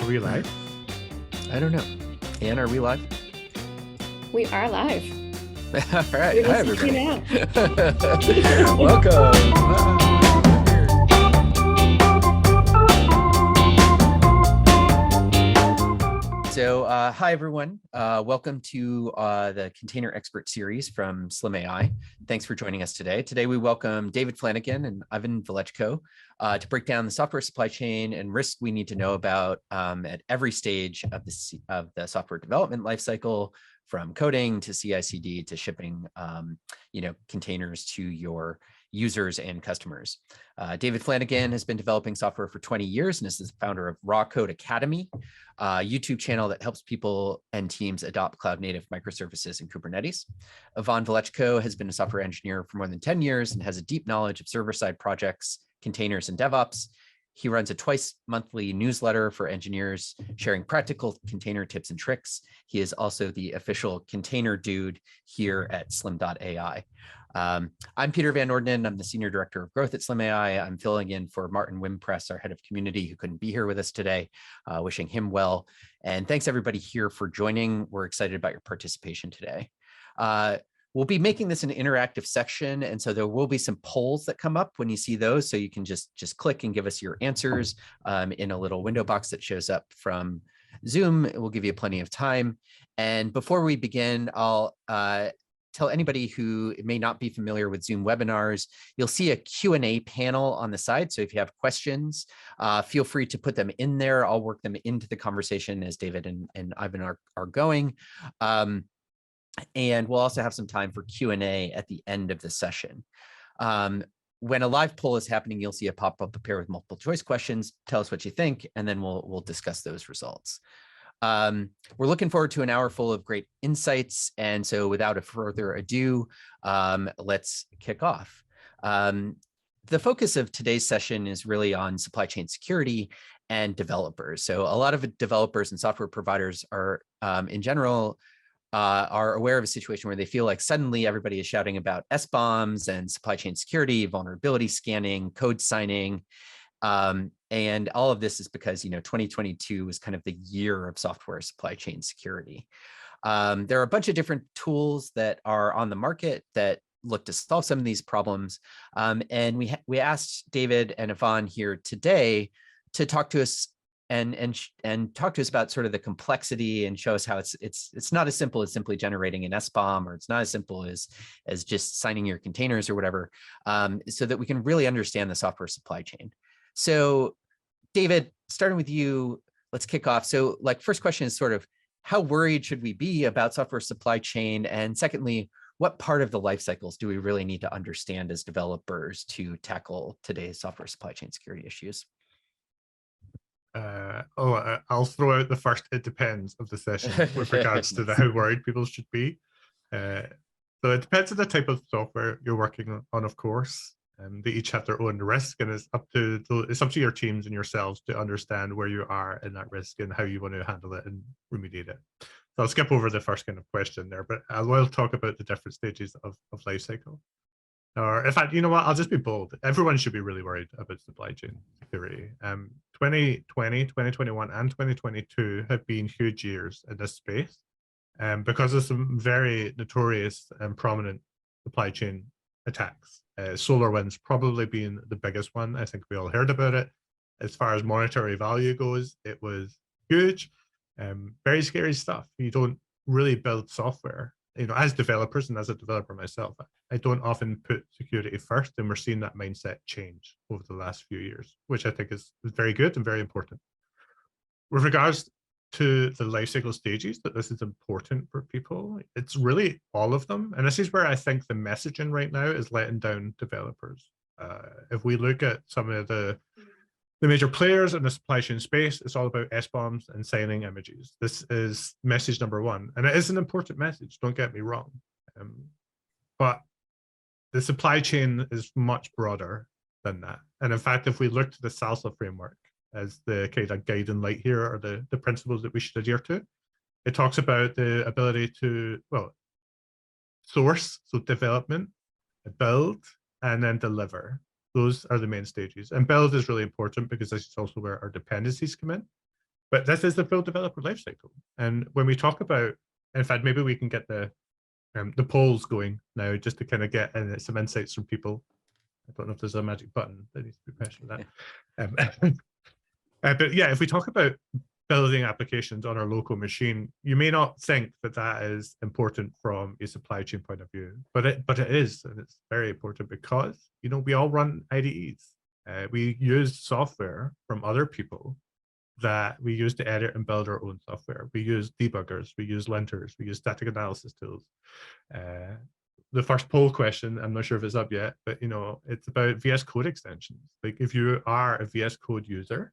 Are we live? I don't know. Ann, are we live? We are live. All right. We're Hi, listening everybody. now. Welcome. So, hi, everyone. Welcome to the Container Expert Series from Slim.AI. Thanks for joining us today. Today, we welcome David Flanagan and Ivan Velechko to break down the software supply chain and risks we need to know about at every stage of the software development lifecycle, from coding to CICD to shipping, containers to your users and customers. David Flanagan has been developing software for 20 years and is the founder of Raw Code Academy, a YouTube channel that helps people and teams adopt cloud-native microservices and Kubernetes. Ivan Velechko has been a software engineer for more than 10 years and has a deep knowledge of server-side projects, containers, and DevOps. He runs a twice-monthly newsletter for engineers sharing practical container tips and tricks. He is also the official container dude here at Slim.AI. I'm Peter Van Orden. I'm the Senior Director of Growth at Slim.AI. I'm filling in for Martin Wimpress, our Head of Community, who couldn't be here with us today, wishing him well. And thanks everybody here for joining. We're excited about your participation today. We'll be making this an interactive section, and so there will be some polls that come up when you see those, so you can just click and give us your answers in a little window box that shows up from Zoom. It will give you plenty of time. And before we begin, I'll tell anybody who may not be familiar with Zoom webinars, you'll see a Q&A panel on the side. So if you have questions, feel free to put them in there. I'll work them into the conversation as David and Ivan are going. And we'll also have some time for Q&A at the end of the session. When a live poll is happening, you'll see a pop-up appear with multiple choice questions. Tell us what you think, and then we'll discuss those results. We're looking forward to an hour full of great insights. And so without a further ado, let's kick off. The focus of today's session is really on supply chain security and developers. So a lot of developers and software providers are, in general, are aware of a situation where they feel like suddenly everybody is shouting about SBOMs and supply chain security, vulnerability scanning, code signing. And all of this is because, 2022 was kind of the year of software supply chain security. There are a bunch of different tools that are on the market that look to solve some of these problems. And we asked David and Ivan here today to talk to us and talk to us about sort of the complexity and show us how it's not as simple as simply generating an SBOM, or it's not as simple as just signing your containers or whatever, so that we can really understand the software supply chain. So David, starting with you, let's kick off. So first question is sort of, how worried should we be about software supply chain? And secondly, what part of the life cycles do we really need to understand as developers to tackle today's software supply chain security issues? I'll throw out the first "it depends" of the session with regards to how worried people should be. So it depends on the type of software you're working on, of course. They each have their own risk, and it's up to your teams and yourselves to understand where you are in that risk and how you want to handle it and remediate it. So I'll skip over the first kind of question there, but I will talk about the different stages of life cycle. Or in fact, you know what, I'll just be bold. Everyone should be really worried about supply chain security. 2020, 2021, and 2022 have been huge years in this space because of some very notorious and prominent supply chain attacks. SolarWinds probably being the biggest one. I think we all heard about it. As far as monetary value goes, it was huge. Very scary stuff. You don't really build software. As developers, and as a developer myself, I don't often put security first, and we're seeing that mindset change over the last few years, which I think is very good and very important. With regards to the lifecycle stages, that this is important for people, it's really all of them. And this is where I think the messaging right now is letting down developers. If we look at some of the major players in the supply chain space, it's all about SBOMs and signing images. This is message number one. And it is an important message, don't get me wrong. But the supply chain is much broader than that. And in fact, if we look to the SALSA framework as the kind of guiding light here, or the principles that we should adhere to, it talks about the ability to, source, so development, build, and then deliver. Those are the main stages. And build is really important because this is also where our dependencies come in. But this is the full developer lifecycle. And when we talk about, in fact, maybe we can get the polls going now just to kind of get some insights from people. I don't know if there's a magic button that needs to be pressed for that. But yeah, if we talk about building applications on our local machine, you may not think that that is important from a supply chain point of view, but it is, and it's very important because, you know, we all run IDEs. We use software from other people that we use to edit and build our own software. We use debuggers, we use linters, we use static analysis tools. The first poll question, I'm not sure if it's up yet, but you know, it's about VS Code extensions. Like if you are a VS Code user,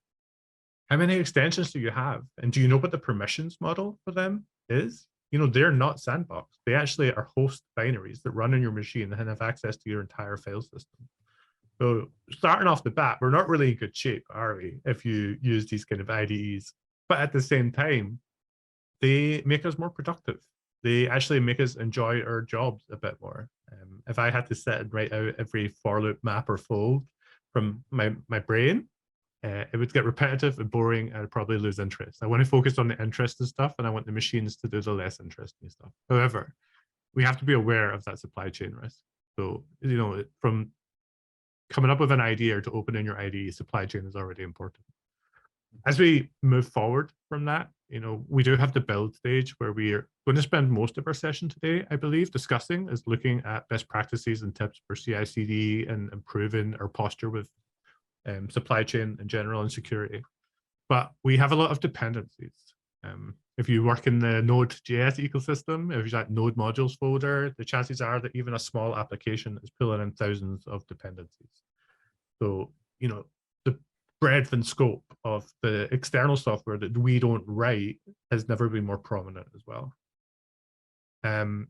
how many extensions do you have? And do you know what the permissions model for them is? You know, they're not sandbox. They actually are host binaries that run on your machine and have access to your entire file system. So starting off the bat, we're not really in good shape, are we, if you use these kind of IDEs? But at the same time, they make us more productive. They actually make us enjoy our jobs a bit more. If I had to sit and write out every for loop map or fold from my brain, it would get repetitive and boring, and I'd probably lose interest. I want to focus on the interesting stuff, and I want the machines to do the less interesting stuff. However, we have to be aware of that supply chain risk. So, you know, from coming up with an idea to opening your IDE, supply chain is already important. As we move forward from that, you know, we do have the build stage where we are going to spend most of our session today, I believe, discussing is looking at best practices and tips for CICD and improving our posture with supply chain in general and security. But we have a lot of dependencies. If you work in the Node.js ecosystem, if you've got Node modules folder, the chances are that even a small application is pulling in thousands of dependencies. So, you know, the breadth and scope of the external software that we don't write has never been more prominent as well. After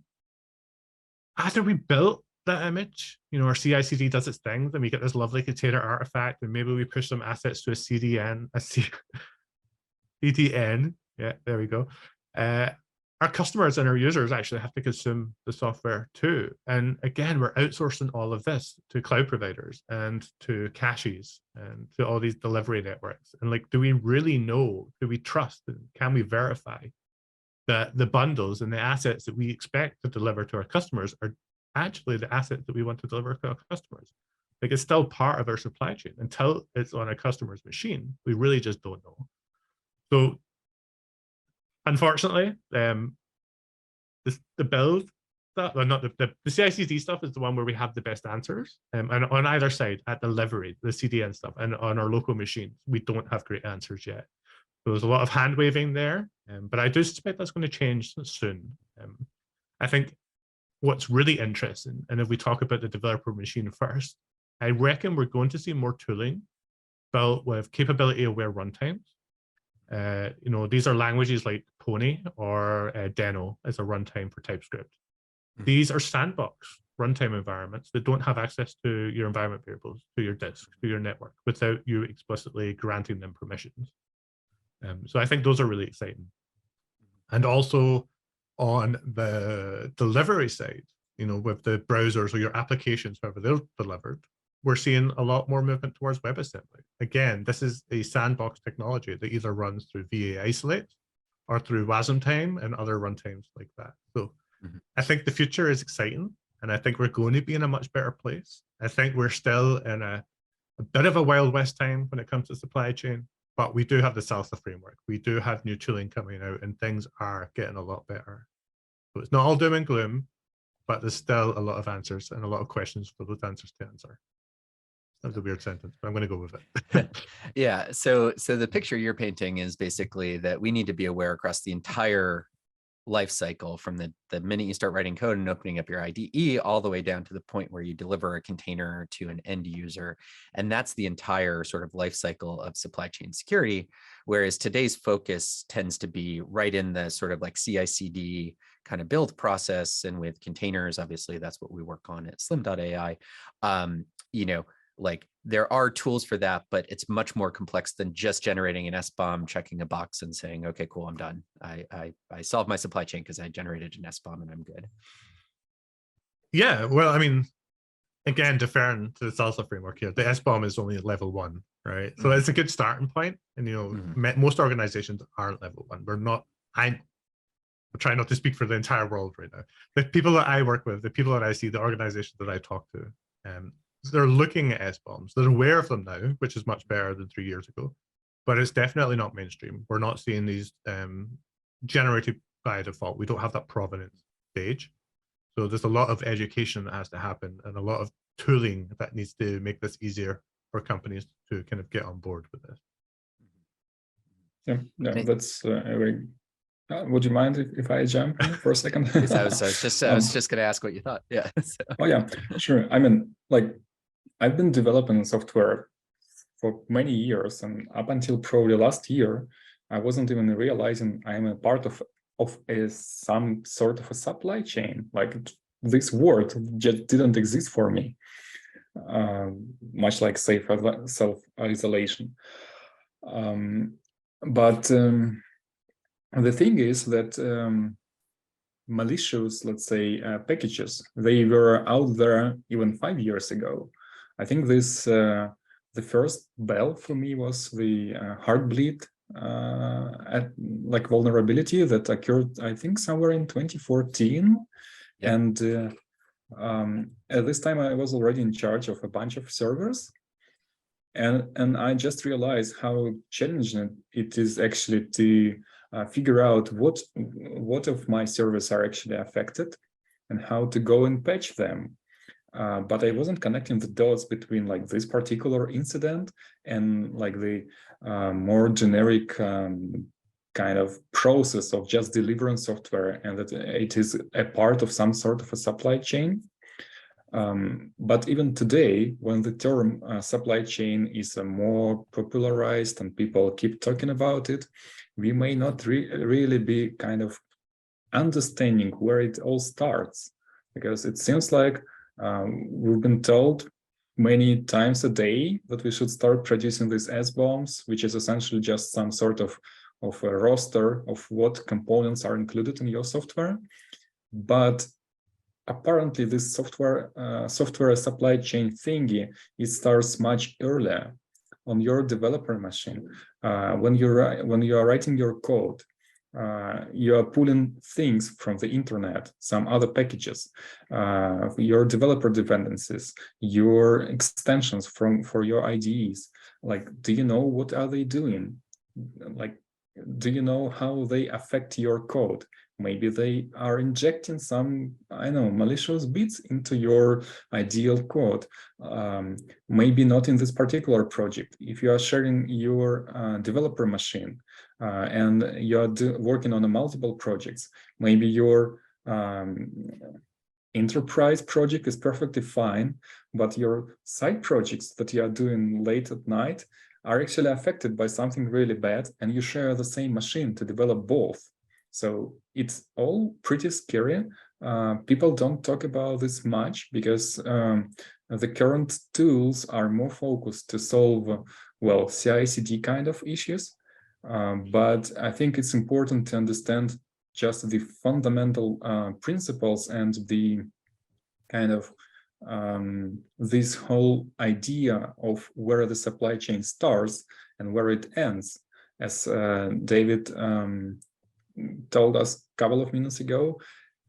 we built that image, you know, our CICD does its things and we get this lovely container artifact, and maybe we push some assets to a CDN, CDN. Yeah, there we go. Our customers and our users actually have to consume the software too. And again, we're outsourcing all of this to cloud providers and to caches and to all these delivery networks. And like, do we really know, do we trust, and can we verify that the bundles and the assets that we expect to deliver to our customers are actually the assets that we want to deliver to our customers? Like, it's still part of our supply chain. Until it's on a customer's machine, we really just don't know. So unfortunately, the build stuff, or not the CICD stuff, is the one where we have the best answers. And on either side, at delivery, the CDN stuff, and on our local machines, we don't have great answers yet. So there's a lot of hand waving there, but I do suspect that's going to change soon. I think what's really interesting, and if we talk about the developer machine first, I reckon we're going to see more tooling built with capability-aware runtimes. You know, these are languages like Pony or Deno as a runtime for TypeScript. These are sandbox runtime environments that don't have access to your environment variables, to your disk, to your network, without you explicitly granting them permissions. So I think those are really exciting. And also on the delivery side, you know, with the browsers or your applications, however they're delivered, we're seeing a lot more movement towards WebAssembly. Again, this is a sandbox technology that either runs through VA Isolate or through WASMtime and other runtimes like that. So I think the future is exciting, and I think we're going to be in a much better place. I think we're still in a bit of a Wild West time when it comes to supply chain, but we do have the Salsa framework. We do have new tooling coming out, and things are getting a lot better. So it's not all doom and gloom, but there's still a lot of answers and a lot of questions for those answers to answer. That's a weird sentence, but I'm going to go with it. Yeah. So the picture you're painting is basically that we need to be aware across the entire life cycle, from the minute you start writing code and opening up your IDE all the way down to the point where you deliver a container to an end user. And that's the entire sort of life cycle of supply chain security. Whereas today's focus tends to be right in the sort of like CICD kind of build process. And with containers, obviously, that's what we work on at Slim.AI. You know, like there are tools for that, but it's much more complex than just generating an SBOM, checking a box and saying, okay, cool, I'm done. I solved my supply chain because I generated an SBOM and I'm good. Yeah, well, I mean, again, deferring to the Salsa framework here, the SBOM is only at level 1. right? So it's a good starting point. And, most organizations are level 1. We're not, I'm trying not to speak for the entire world right now. The people that I work with, the people that I see, the organizations that I talk to, they're looking at SBOMs. They're aware of them now, which is much better than 3 years ago, but it's definitely not mainstream. We're not seeing these generated by default. We don't have that provenance stage. So there's a lot of education that has to happen and a lot of tooling that needs to make this easier for companies to kind of get on board with this. Yeah, that's a very. Would you mind if I jump in for a second? I was just going to ask what you thought. Yeah. Oh yeah, sure. I mean, like, I've been developing software for many years, and up until probably last year, I wasn't even realizing I am a part of some sort of a supply chain. Like, this word just didn't exist for me. Much like self-isolation. But the thing is that malicious, let's say, packages, they were out there even 5 years ago. I think this the first bell for me was the Heartbleed vulnerability that occurred, I think, somewhere in 2014. Yeah. And at this time, I was already in charge of a bunch of servers. And I just realized how challenging it is actually to figure out what of my servers are actually affected and how to go and patch them. But I wasn't connecting the dots between like this particular incident and like the more generic kind of process of just delivering software, and that it is a part of some sort of a supply chain. But even today, when the term supply chain is more popularized and people keep talking about it, we may not really be kind of understanding where it all starts, because it seems like we've been told many times a day that we should start producing these SBOMs, which is essentially just some sort of a roster of what components are included in your software. But apparently this software supply chain thingy, it starts much earlier on your developer machine. When you are writing your code, you are pulling things from the internet, some other packages, your developer dependencies, your extensions for your IDEs. Like, do you know what are they doing? Like, do you know how they affect your code? Maybe they are injecting some, I don't know, malicious bits into your ideal code. Maybe not in this particular project. If you are sharing your developer machine and you're working on multiple projects, maybe your enterprise project is perfectly fine, but your side projects that you are doing late at night are actually affected by something really bad, and you share the same machine to develop both. So it's all pretty scary. People don't talk about this much because the current tools are more focused to solve, well, CICD kind of issues. But I think it's important to understand just the fundamental principles and the kind of this whole idea of where the supply chain starts and where it ends. As David told us a couple of minutes ago,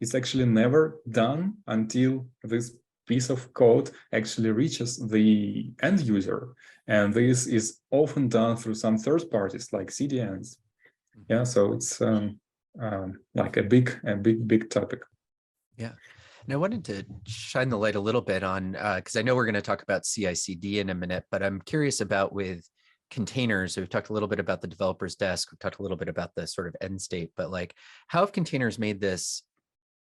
it's actually never done until this piece of code actually reaches the end user. And this is often done through some third parties like CDNs. Yeah, so it's like a big topic. Yeah. And I wanted to shine the light a little bit on, because I know we're going to talk about CICD in a minute, but I'm curious about with containers. So we've talked a little bit about the developer's desk. We've talked a little bit about the sort of end state, but like, how have containers made this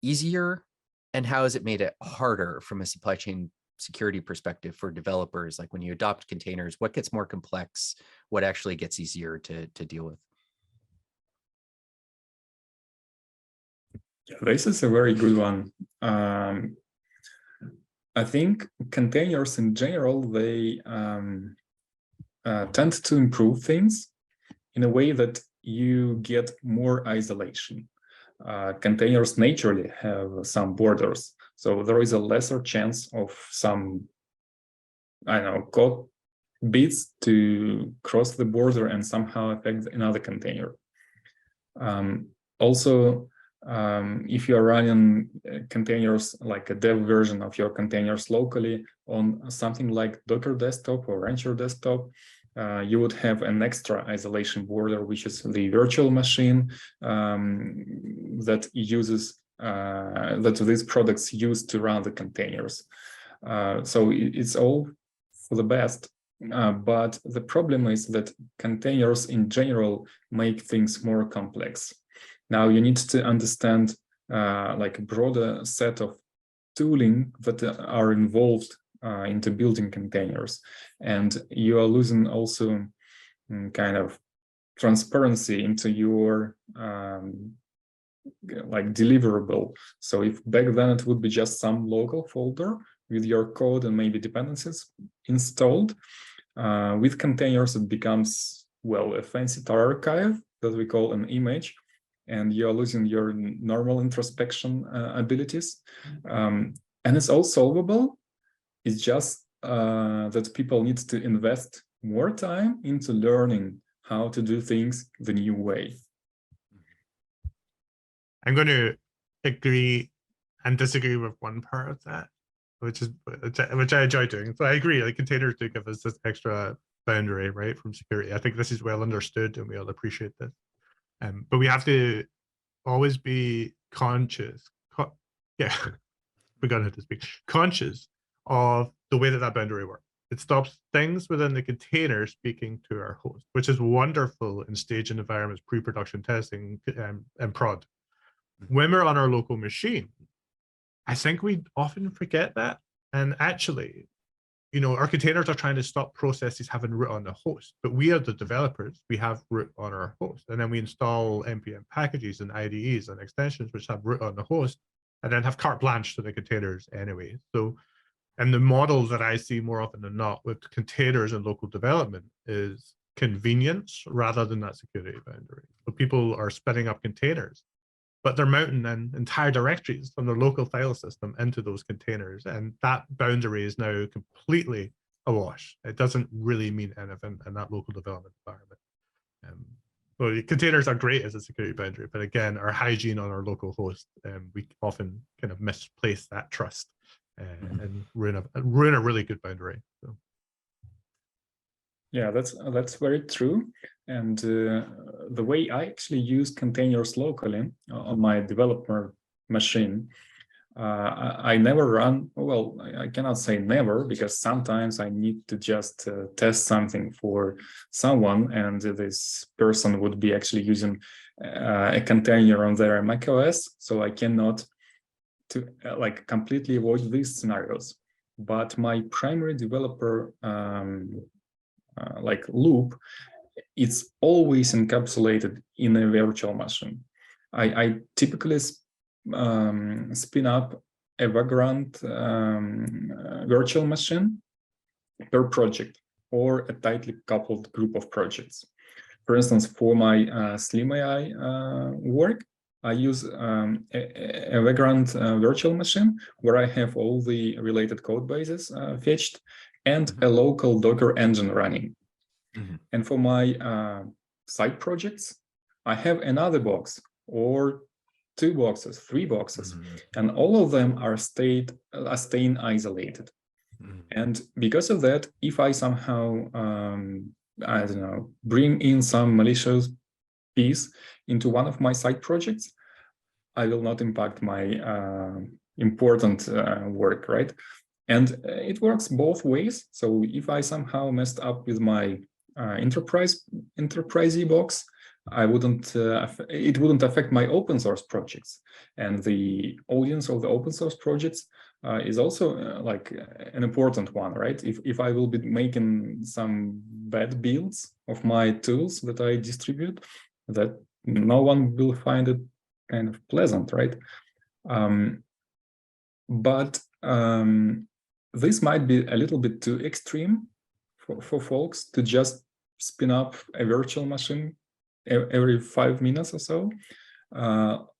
easier, and how has it made it harder from a supply chain security perspective for developers? Like, when you adopt containers, what gets more complex? What actually gets easier to deal with? This is a very good one. I think containers in general, they tend to improve things in a way that you get more isolation. Containers naturally have some borders, so there is a lesser chance of some, I don't know, code bits to cross the border and somehow affect another container. Also, if you are running containers, like a dev version of your containers locally on something like Docker desktop or Rancher desktop, you would have an extra isolation border, which is the virtual machine that uses that these products use to run the containers. So it's all for the best. But the problem is that containers in general make things more complex. Now you need to understand like a broader set of tooling that are involved into building containers, and you are losing also kind of transparency into your like deliverable. So if back then it would be just some local folder with your code and maybe dependencies installed, with containers it becomes, well, a fancy tar archive that we call an image, and you're losing your normal introspection abilities. And it's all solvable. It's just that people need to invest more time into learning how to do things the new way. I'm going to agree and disagree with one part of that, which I enjoy doing. So I agree, like containers do give us this extra boundary, right, from security. I think this is well understood and we all appreciate this. But we have to always be conscious, forgotten how to speak, conscious of the way that boundary works. It stops things within the container speaking to our host, which is wonderful in staging environments, pre-production testing, and prod. When we're on our local machine, I think we often forget that. And actually, you know, our containers are trying to stop processes having root on the host, but we are the developers, we have root on our host. And then we install NPM packages and IDEs and extensions which have root on the host and then have carte blanche to the containers anyway. So, and the model that I see more often than not with containers and local development is convenience rather than that security boundary. So people are spinning up containers, but they're mounting then entire directories from their local file system into those containers. And that boundary is now completely awash. It doesn't really mean anything in that local development environment. So containers are great as a security boundary, but again, our hygiene on our local host, we often kind of misplace that trust and ruin a really good boundary. So. Yeah, that's very true. And the way I actually use containers locally on my developer machine, I never run, well, I cannot say never, because sometimes I need to just test something for someone, and this person would be actually using a container on their macOS, so I cannot like completely avoid these scenarios. But my primary developer like loop, it's always encapsulated in a virtual machine. I typically spin up a Vagrant virtual machine per project or a tightly coupled group of projects. For instance, for my Slim.AI work, I use a Vagrant virtual machine where I have all the related code bases fetched and a local Docker engine running. And for my side projects, I have another box or 2 boxes, 3 boxes, and all of them are staying isolated. And because of that, if I somehow, I don't know, bring in some malicious piece into one of my side projects, I will not impact my important work, right? And it works both ways. So if I somehow messed up with my enterprise box, it wouldn't affect my open source projects. And the audience of the open source projects is also like an important one, right? If I will be making some bad builds of my tools that I distribute, that no one will find it kind of pleasant, right? But this might be a little bit too extreme for folks to just spin up a virtual machine every 5 minutes or so.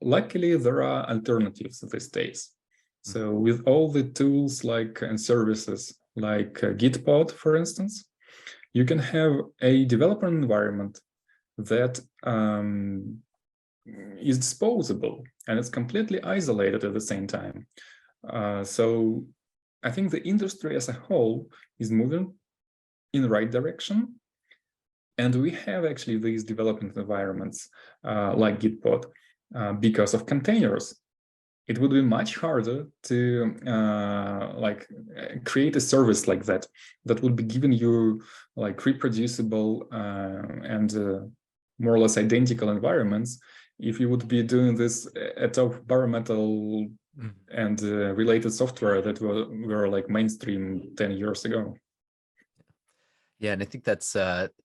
Luckily, there are alternatives these days. So with all the tools like and services like Gitpod, for instance, you can have a developer environment that is disposable and it's completely isolated at the same time. So I think the industry as a whole is moving in the right direction. And we have actually these development environments like Gitpod because of containers. It would be much harder to create a service like that would be giving you like reproducible and more or less identical environments if you would be doing this atop bare metal and related software that were like mainstream 10 years ago. Yeah, and I think that's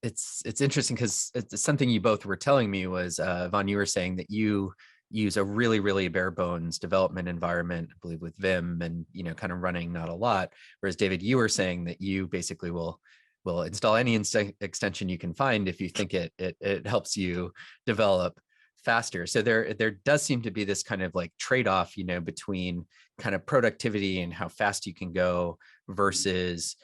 it's interesting because it's something you both were telling me was Vaughn, you were saying that you use a really bare bones development environment, I believe with Vim and kind of running not a lot. Whereas David, you were saying that you basically will install any extension you can find if you think it helps you develop faster. So there does seem to be this kind of like trade-off, between kind of productivity and how fast you can go versus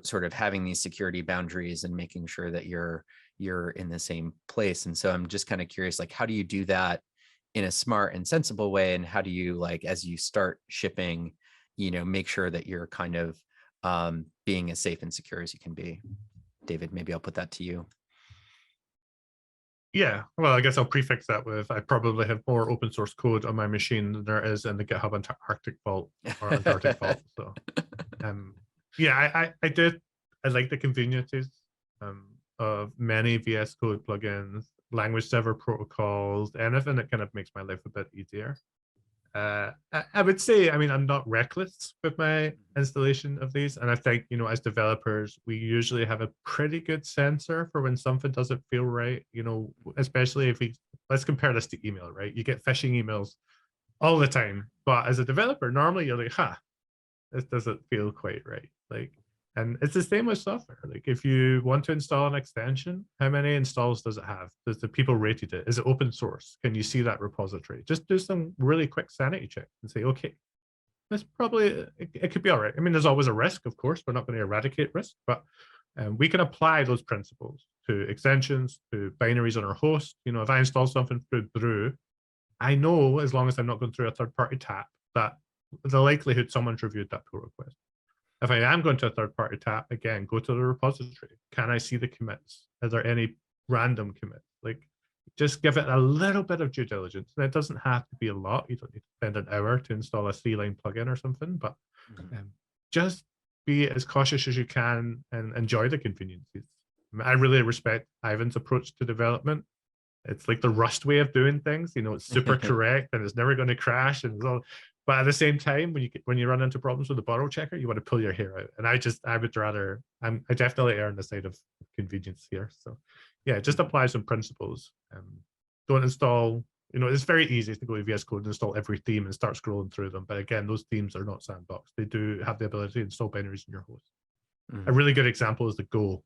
sort of having these security boundaries and making sure that you're in the same place. And so I'm just kind of curious, like, how do you do that in a smart and sensible way? And how do you, like, as you start shipping, make sure that you're kind of being as safe and secure as you can be? David, maybe I'll put that to you. Yeah, well, I guess I'll prefix that with I probably have more open source code on my machine than there is in the GitHub Arctic vault or Antarctic vault. So yeah, I like the conveniences of many VS Code plugins, language server protocols, anything that kind of makes my life a bit easier. I would say, I mean, I'm not reckless with my installation of these. And I think, as developers, we usually have a pretty good sensor for when something doesn't feel right, especially if let's compare this to email, right? You get phishing emails all the time. But as a developer, normally you're like, this doesn't feel quite right. And it's the same with software. Like, if you want to install an extension, how many installs does it have? Does the people rated it? Is it open source? Can you see that repository? Just do some really quick sanity check and say, okay, this probably, it could be all right. I mean, there's always a risk, of course. We're not going to eradicate risk, but we can apply those principles to extensions, to binaries on our host. If I install something through Brew, I know, as long as I'm not going through a third-party tap, that the likelihood someone's reviewed that pull request. If I am going to a third-party tap, again, go to the repository. Can I see the commits? Are there any random commits? Like, just give it a little bit of due diligence. And it doesn't have to be a lot. You don't need to spend an hour to install a 3-line plugin or something, but just be as cautious as you can and enjoy the conveniences. I really respect Ivan's approach to development. It's like the Rust way of doing things. It's super correct and it's never going to crash and it's all. But at the same time, when you run into problems with the borrow checker, you want to pull your hair out. And I would rather, I definitely err on the side of convenience here. So yeah, just apply some principles. Don't install, it's very easy to go to VS Code and install every theme and start scrolling through them. But again, those themes are not sandbox. They do have the ability to install binaries in your host. A really good example is the Go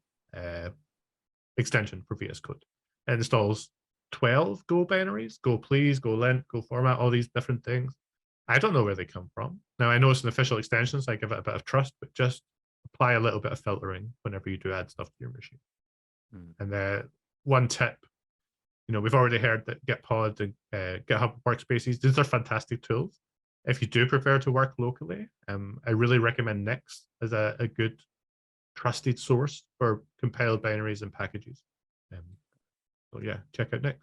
extension for VS Code. It installs 12 Go binaries, Go please, Go lint, Go format, all these different things. I don't know where they come from. Now, I know it's an official extension, so I give it a bit of trust, but just apply a little bit of filtering whenever you do add stuff to your machine. And one tip, we've already heard that Gitpod and GitHub Workspaces, these are fantastic tools. If you do prefer to work locally, I really recommend Nix as a good trusted source for compiled binaries and packages. So yeah, check out Nix.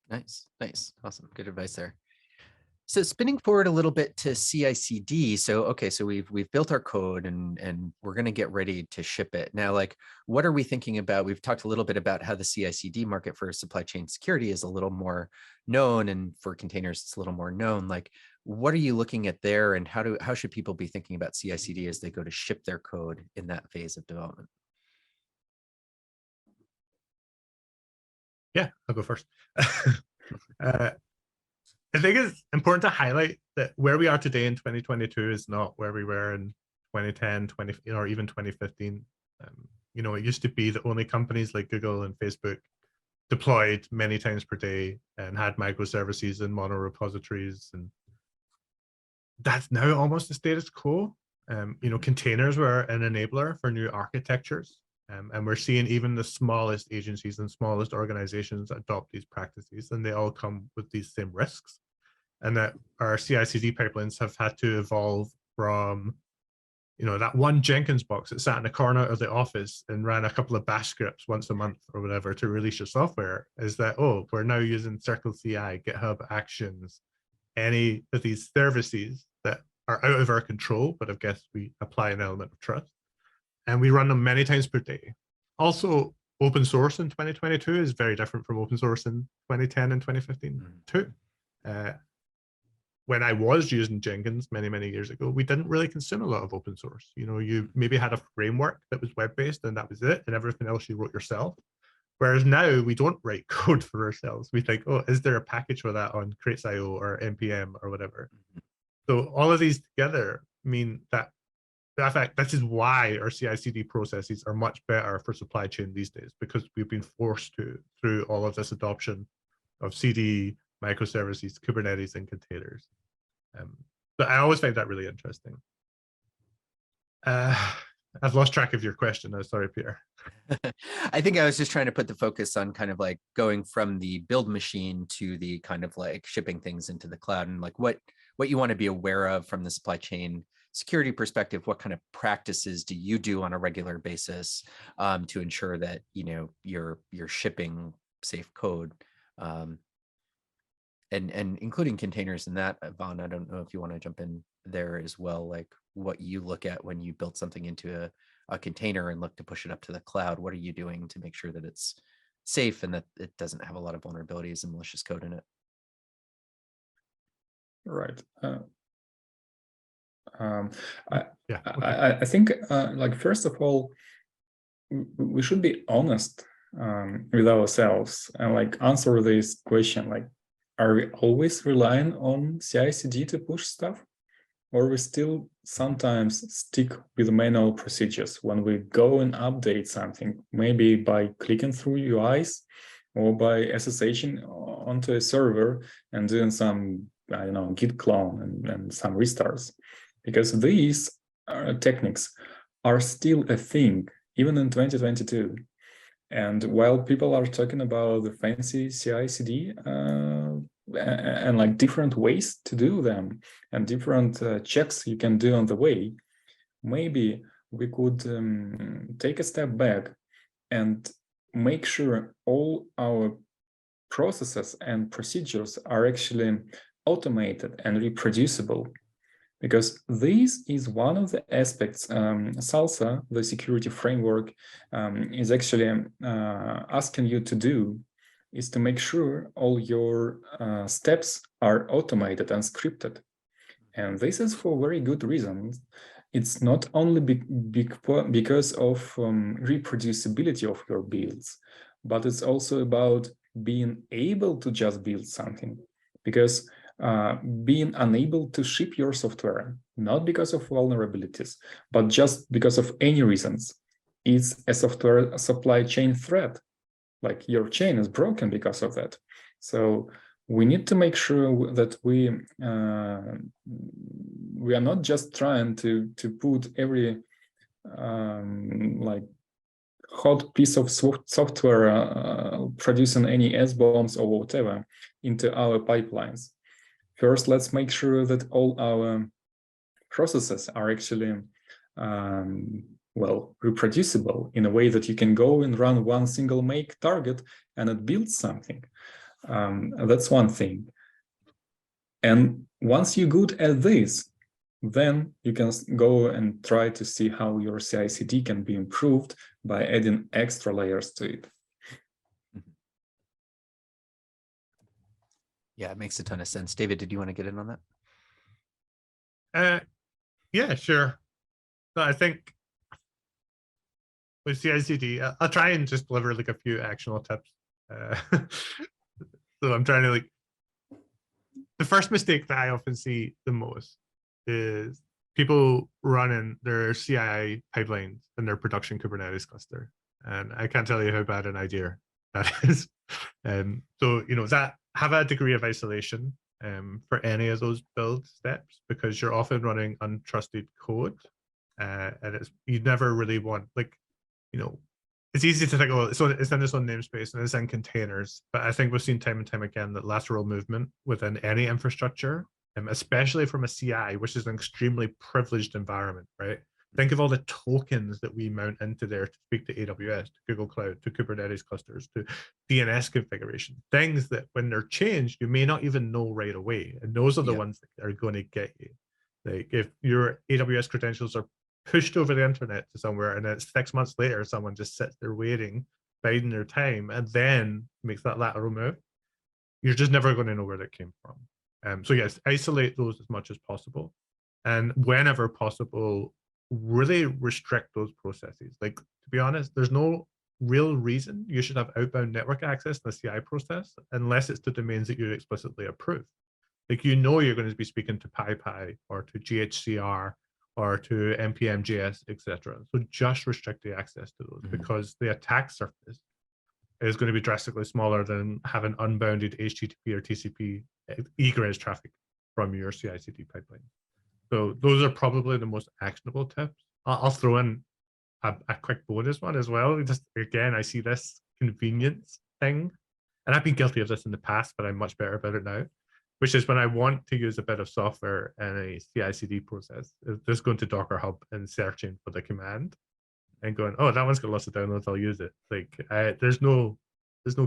Nice. Awesome. Good advice there. So spinning forward a little bit to CICD. So, okay, so we've built our code and we're going to get ready to ship it. Now, like, what are we thinking about? We've talked a little bit about how the CICD market for supply chain security is a little more known, and for containers, it's a little more known. Like, what are you looking at there, and how should people be thinking about CICD as they go to ship their code in that phase of development? Yeah, I'll go first. I think it's important to highlight that where we are today in 2022 is not where we were in 2010, or even 2015. It used to be that only companies like Google and Facebook deployed many times per day and had microservices and mono repositories, and that's now almost the status quo. Containers were an enabler for new architectures. And we're seeing even the smallest agencies and smallest organizations adopt these practices, and they all come with these same risks. And that our CI/CD pipelines have had to evolve from, that one Jenkins box that sat in the corner of the office and ran a couple of bash scripts once a month or whatever to release your software, is that, oh, we're now using Circle CI, GitHub Actions, any of these services that are out of our control, but I guess we apply an element of trust. And we run them many times per day. Also, open source in 2022 is very different from open source in 2010 and 2015 too. When I was using Jenkins many, many years ago, we didn't really consume a lot of open source. You maybe had a framework that was web-based and that was it, and everything else you wrote yourself. Whereas now we don't write code for ourselves. We think, oh, is there a package for that on Crates.io or NPM or whatever? So all of these together mean that, in fact, this is why our CI/CD processes are much better for supply chain these days, because we've been forced to through all of this adoption of CD, microservices, Kubernetes, and containers. But I always find that really interesting. I've lost track of your question. I'm sorry, Peter. I think I was just trying to put the focus on kind of like going from the build machine to the kind of like shipping things into the cloud, and like what you want to be aware of from the supply chain security perspective. What kind of practices do you do on a regular basis to ensure that you're shipping safe code, and including containers in that. Vaughn, I don't know if you want to jump in there as well, like what you look at when you build something into a container and look to push it up to the cloud. What are you doing to make sure that it's safe and that it doesn't have a lot of vulnerabilities and malicious code in it? Right. Yeah. Okay. I think, like, first of all, we should be honest with ourselves and like answer this question, like, are we always relying on CI/CD to push stuff? Or we still sometimes stick with manual procedures when we go and update something, maybe by clicking through UIs or by SSHing onto a server and doing some, I don't know, git clone and some restarts. Because these techniques are still a thing, even in 2022. And while people are talking about the fancy CI/CD and like different ways to do them and different checks you can do on the way, maybe we could take a step back and make sure all our processes and procedures are actually automated and reproducible. Because this is one of the aspects SALSA, the security framework, is actually asking you to do, is to make sure all your steps are automated and scripted. And this is for very good reasons. It's not only because of reproducibility of your builds, but it's also about being able to just build something. Because being unable to ship your software, not because of vulnerabilities, but just because of any reasons, is a software supply chain threat. Like your chain is broken because of that. So we need to make sure that we are not just trying to put every like hot piece of software producing any S-bombs or whatever into our pipelines. First, let's make sure that all our processes are actually, well, reproducible in a way that you can go and run one single make target and it builds something. That's one thing. And once you're good at this, then you can go and try to see how your CI/CD can be improved by adding extra layers to it. Yeah, it makes a ton of sense. David, did you want to get in on that? Yeah, sure. So I think with CI/CD, I'll try and just deliver like a few actionable tips. So I'm trying to like, the first mistake that I often see the most is people running their CI pipelines in their production Kubernetes cluster. And I can't tell you how bad an idea that is. So, that have a degree of isolation for any of those build steps, because you're often running untrusted code. And you never really want, like, it's easy to think, oh, so it's in its own namespace and it's in containers. But I think we've seen time and time again that lateral movement within any infrastructure, especially from a CI, which is an extremely privileged environment, right? Think of all the tokens that we mount into there to speak to AWS, to Google Cloud, to Kubernetes clusters, to DNS configuration, things that when they're changed, you may not even know right away. And those are the ones that are going to get you. Like if your AWS credentials are pushed over the internet to somewhere and then 6 months later, someone just sits there waiting, biding their time, and then makes that lateral move, you're just never going to know where that came from. So yes, isolate those as much as possible. And whenever possible, really restrict those processes. Like, to be honest, there's no real reason you should have outbound network access in the CI process unless it's to domains that you explicitly approve. Like, you know, you're going to be speaking to PyPy or to GHCR or to npm.js, etc. So just restrict the access to those because the attack surface is going to be drastically smaller than having unbounded HTTP or TCP egress traffic from your CI/CD pipeline. So those are probably the most actionable tips. I'll throw in a quick bonus one as well. Just again, I see this convenience thing, and I've been guilty of this in the past, but I'm much better about it now, which is when I want to use a bit of software in a CI/CD process, just going to Docker Hub and searching for the command and going, oh, that one's got lots of downloads, I'll use it. Like, there's no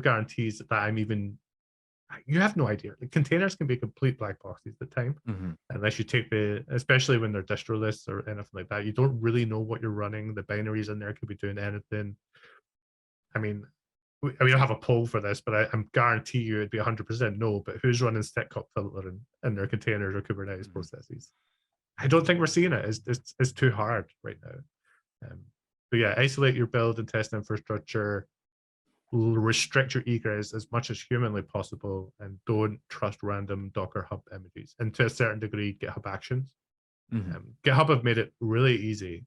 guarantees that I'm even, you have no idea. Like, containers can be complete black boxes at the time, unless you take especially when they're distro lists or anything like that. You don't really know what you're running. The binaries in there could be doing anything. I mean, we don't have a poll for this, but I'm guarantee you it'd be 100% no. But who's running Stetcop filtering in their containers or Kubernetes processes? I don't think we're seeing it. It's too hard right now. But yeah, isolate your build and test infrastructure, restrict your egress as much as humanly possible, and don't trust random Docker Hub images. And to a certain degree, GitHub Actions. GitHub have made it really easy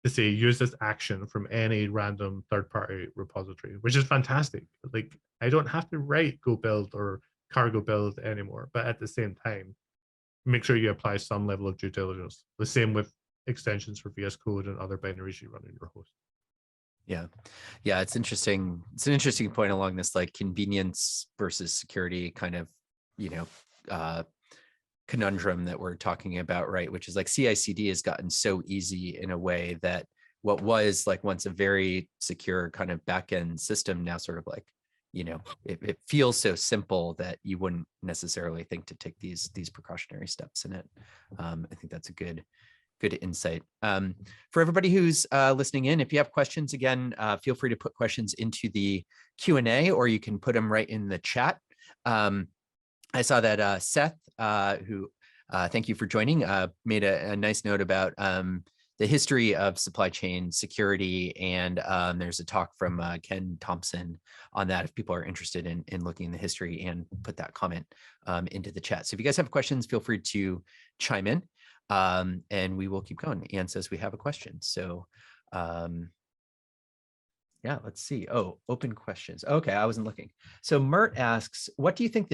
to say, use this action from any random third-party repository, which is fantastic. Like, I don't have to write go build or cargo build anymore, but at the same time, make sure you apply some level of due diligence. The same with extensions for VS Code and other binaries you run in your host. Yeah, it's interesting. It's an interesting point along this, like, convenience versus security kind of, conundrum that we're talking about, right? Which is like CICD has gotten so easy in a way that what was like once a very secure kind of backend system now sort of like, it feels so simple that you wouldn't necessarily think to take these precautionary steps in it. I think that's a good insight. For everybody who's listening in, if you have questions, again, feel free to put questions into the Q&A, or you can put them right in the chat. I saw that Seth, who thank you for joining, made a nice note about the history of supply chain security, and there's a talk from Ken Thompson on that if people are interested in looking in the history, and put that comment into the chat. So if you guys have questions, feel free to chime in, and we will keep going. Anne says we have a question. So yeah, let's see. Oh, open questions. Okay, I wasn't looking. So Mert asks, what do you think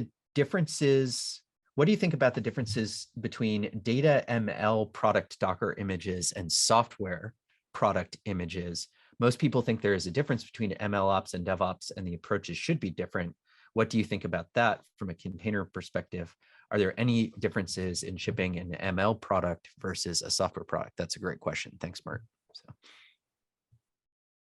about the differences between data ML product Docker images and software product images? Most people think there is a difference between ML ops and DevOps, and the approaches should be different. What do you think about that from a container perspective? Are there any differences in shipping an ML product versus a software product? That's a great question. Thanks, Mert.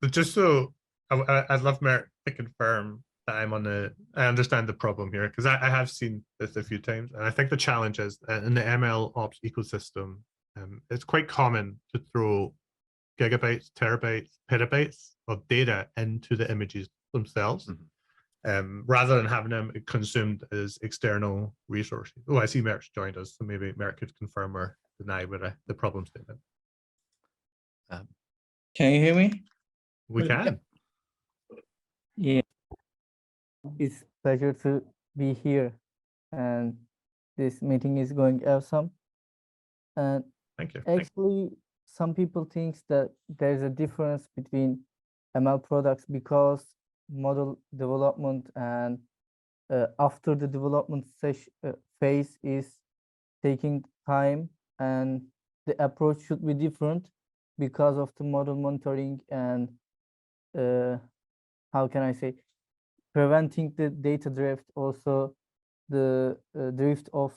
But just so I'd love Mert to confirm that I understand the problem here, because I have seen this a few times, and I think the challenge is in the ML ops ecosystem, it's quite common to throw gigabytes, terabytes, petabytes of data into the images themselves, rather than having them consumed as external resources. Oh, I see Mert's joined us, so maybe Mert could confirm or deny with the problem statement. Can you hear me? We can. Yeah, it's a pleasure to be here, and this meeting is going awesome. And Thank you. actually, some people think that there's a difference between ML products because model development and after the development phase is taking time, and the approach should be different because of the model monitoring and how can I say, preventing the data drift, also the drift of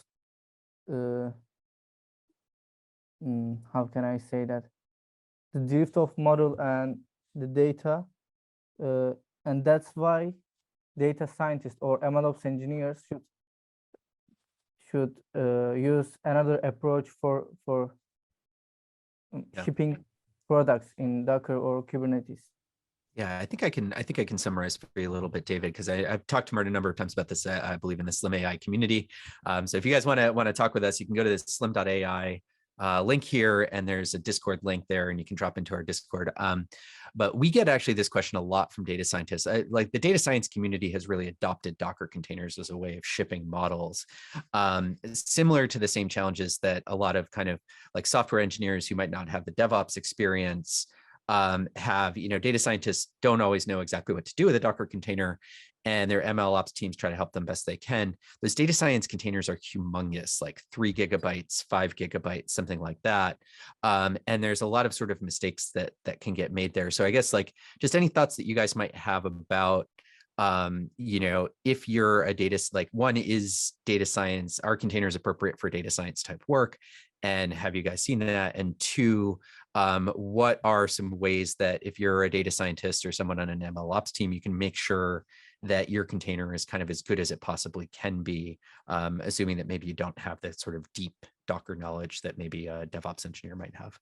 how can I say that, the drift of model and the data, and that's why data scientists or MLOps engineers should use another approach for shipping products in Docker or Kubernetes. Yeah, I think I can summarize for you a little bit, David, because I've talked to Martin a number of times about this. I believe in the Slim.AI community. So if you guys want to talk with us, you can go to the Slim.AI link here, and there's a Discord link there, and you can drop into our Discord. But we get actually this question a lot from data scientists. Like the data science community has really adopted Docker containers as a way of shipping models, similar to the same challenges that a lot of kind of like software engineers who might not have the DevOps experience have. Data scientists don't always know exactly what to do with a Docker container, and their ML ops teams try to help them best they can. Those data science containers are humongous, like 3 gigabytes, 5 gigabytes, something like that. And there's a lot of sort of mistakes that can get made there. So I guess like just any thoughts that you guys might have about, if you're a one is data science, are containers appropriate for data science type work? And have you guys seen that? And two, what are some ways that if you're a data scientist or someone on an ML ops team, you can make sure that your container is kind of as good as it possibly can be, assuming that maybe you don't have that sort of deep Docker knowledge that maybe a DevOps engineer might have?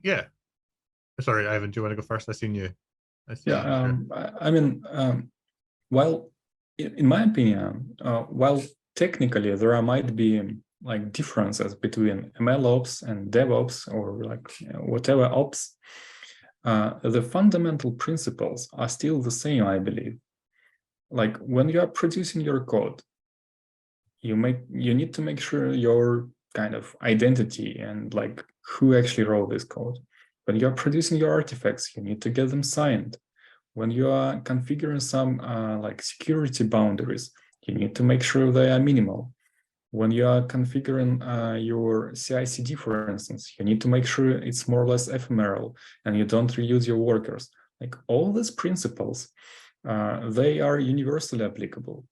Yeah. Sorry, Ivan, do you want to go first? I seen you. Yeah, I mean, while in my opinion, while technically there might be like differences between ML ops and DevOps or like whatever ops, the fundamental principles are still the same, I believe. Like when you are producing your code, you need to make sure your kind of identity and like who actually wrote this code. When you are producing your artifacts, you need to get them signed. When you are configuring some like security boundaries, you need to make sure they are minimal. When you are configuring your CICD, for instance, you need to make sure it's more or less ephemeral and you don't reuse your workers. Like all these principles, they are universally applicable,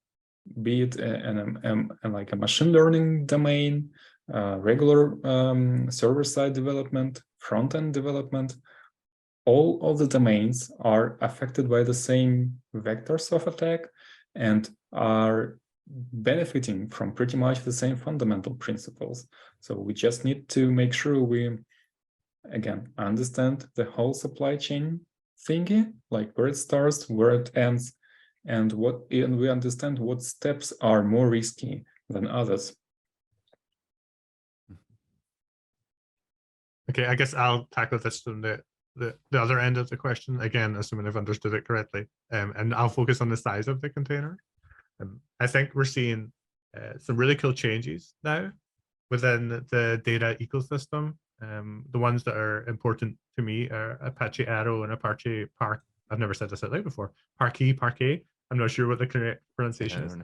be it in like a machine learning domain, regular server-side development, front-end development. All of the domains are affected by the same vectors of attack and are benefiting from pretty much the same fundamental principles. So we just need to make sure we, again, understand the whole supply chain thingy, like where it starts, where it ends, and we understand what steps are more risky than others. Okay, I guess I'll tackle this from the other end of the question, again, assuming I've understood it correctly, and I'll focus on the size of the container. I think we're seeing some really cool changes now within the data ecosystem. The ones that are important to me are Apache Arrow and Apache Park. I've never said this out loud before. Parquet. I'm not sure what the correct pronunciation is,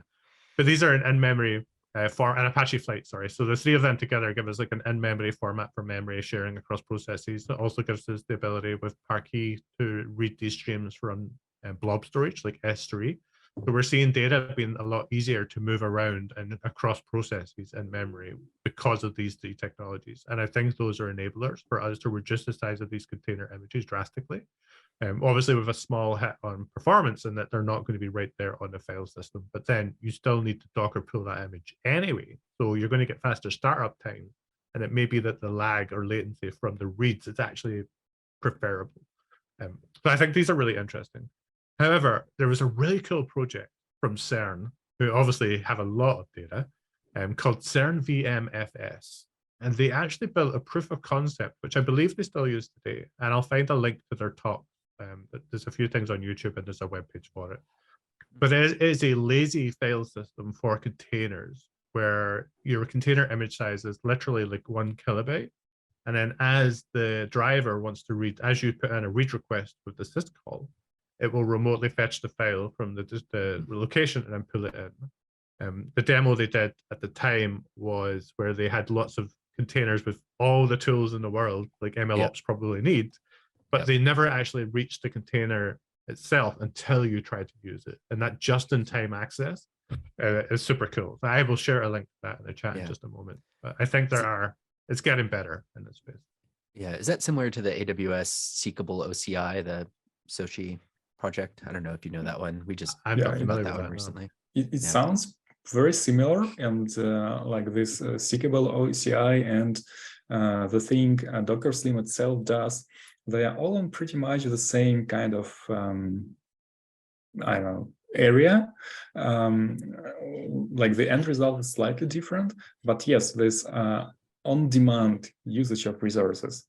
but these are an in-memory form, and Apache Flight, sorry. So the three of them together give us like an in-memory format for memory sharing across processes. That also gives us the ability with Parquet to read these streams from blob storage like S3. So we're seeing data being a lot easier to move around and across processes in memory because of these three technologies. And I think those are enablers for us to reduce the size of these container images drastically. Obviously with a small hit on performance in that they're not going to be right there on the file system, but then you still need to Docker pull that image anyway. So you're going to get faster startup time. And it may be that the lag or latency from the reads is actually preferable. So I think these are really interesting. However, there was a really cool project from CERN, who obviously have a lot of data, called CERN VMFS. And they actually built a proof of concept, which I believe they still use today. And I'll find a link to their talk. There's a few things on YouTube and there's a webpage for it. But it is a lazy file system for containers where your container image size is literally like 1 kilobyte. And then as the driver wants to read, as you put in a read request with the syscall, it will remotely fetch the file from the location and then pull it in. The demo they did at the time was where they had lots of containers with all the tools in the world, like MLOps probably need, but they never actually reach the container itself until you try to use it. And that just-in-time access is super cool. So I will share a link to that in the chat in just a moment. But I think it's getting better in this space. Yeah, is that similar to the AWS Seekable OCI, the Sochi project? I don't know if you know that one. We just talked about that one recently. It sounds very similar, and like this Seekable OCI and the thing Docker Slim itself does, they are all on pretty much the same kind of I don't know, area. Like the end result is slightly different, but yes, this on-demand usage of resources.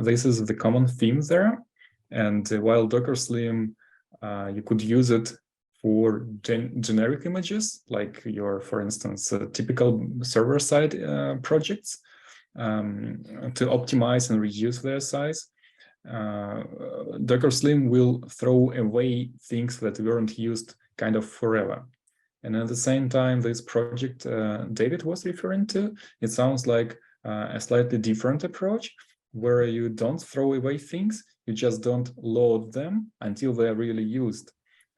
This is the common theme there. And while Docker Slim, you could use it for generic images, like your, for instance, typical server-side projects, to optimize and reduce their size. Docker Slim will throw away things that weren't used kind of forever. And at the same time, this project David was referring to, it sounds like a slightly different approach, where you don't throw away things, you just don't load them until they're really used.